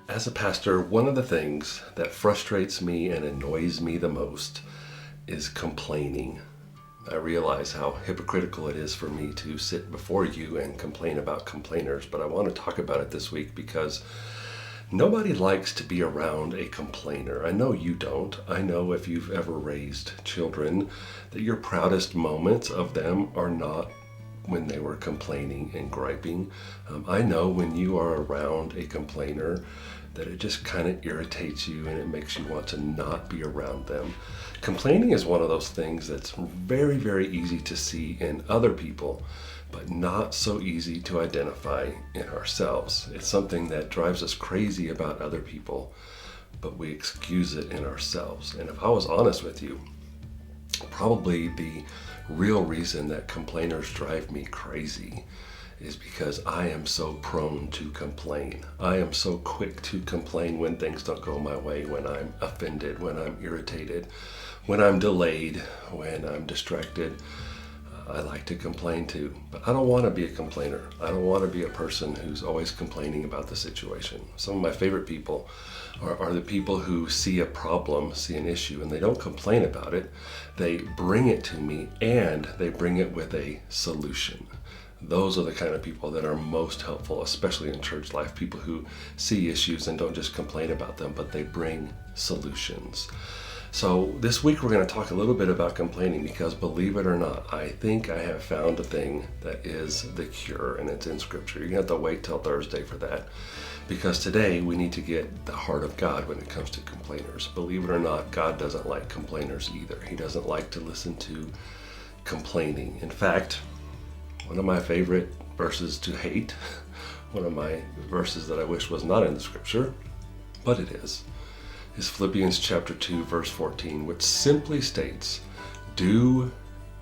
As a pastor, one of the things that frustrates me and annoys me the most is complaining. I realize how hypocritical it is for me to sit before you and complain about complainers, but I want to talk about it this week because nobody likes to be around a complainer. I know you don't. I know if you've ever raised children that your proudest moments of them are not when they were complaining and griping. I know when you are around a complainer that it just kind of irritates you and it makes you want to not be around them. Complaining is one of those things that's very, very easy to see in other people, but not so easy to identify in ourselves. It's something that drives us crazy about other people, but we excuse it in ourselves. And if I was honest with you, probably the real reason that complainers drive me crazy is because I am so prone to complain. I am so quick to complain when things don't go my way, when I'm offended, when I'm irritated, when I'm delayed, when I'm distracted. I like to complain too, but I don't want to be a complainer. I don't want to be a person who's always complaining about the situation. Some of my favorite people are the people who see a problem, see an issue, and they don't complain about it. They bring it to me and they bring it with a solution. Those are the kind of people that are most helpful, especially in church life. People who see issues and don't just complain about them, but they bring solutions. So this week we're going to talk a little bit about complaining because, believe it or not, I think I have found a thing that is the cure, and it's in Scripture. You're going to have to wait till Thursday for that because today we need to get the heart of God when it comes to complainers. Believe it or not, God doesn't like complainers either. He doesn't like to listen to complaining. In fact, one of my favorite verses to hate, one of my verses that I wish was not in the Scripture, but it is Philippians chapter 2, verse 14, which simply states, do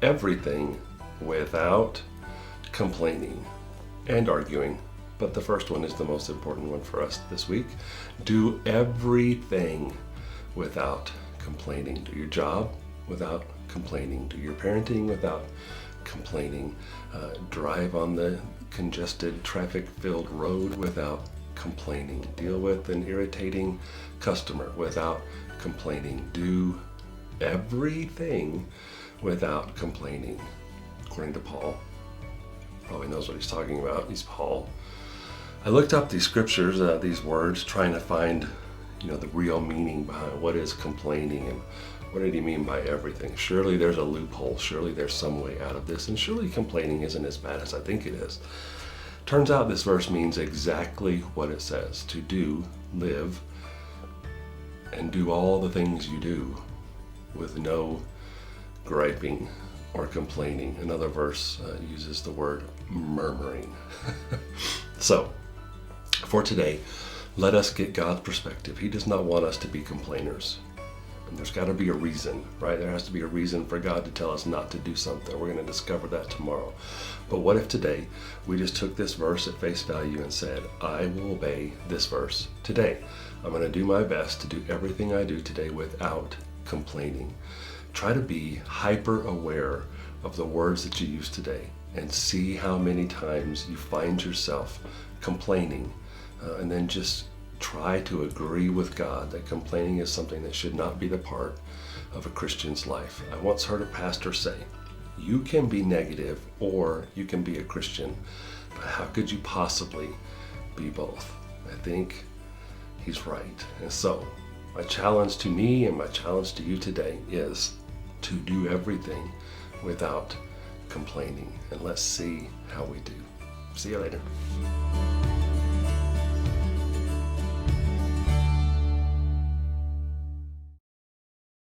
everything without complaining and arguing. But the first one is the most important one for us this week. Do everything without complaining. Do your job without complaining. Do your parenting without complaining. Drive on the congested, traffic-filled road without complaining. Deal with an irritating customer without complaining. Do everything without complaining. According to Paul. Probably knows what he's talking about. He's Paul. I looked up these scriptures, these words, trying to find, the real meaning behind what is complaining and what did he mean by everything. Surely there's a loophole. Surely there's some way out of this. And surely complaining isn't as bad as I think it is. Turns out this verse means exactly what it says. To do, live, and do all the things you do with no griping or complaining. Another verse uses the word murmuring. So, for today, let us get God's perspective. He does not want us to be complainers. And there's got to be a reason, right? There has to be a reason for God to tell us not to do something. We're going to discover that tomorrow. But what if today we just took this verse at face value and said, I will obey this verse today. I'm going to do my best to do everything I do today without complaining. Try to be hyper aware of the words that you use today and see how many times you find yourself complaining, and then just try to agree with God that complaining is something that should not be the part of a Christian's life. I once heard a pastor say, you can be negative or you can be a Christian, but how could you possibly be both? I think he's right. And so my challenge to me and my challenge to you today is to do everything without complaining. And let's see how we do. See you later.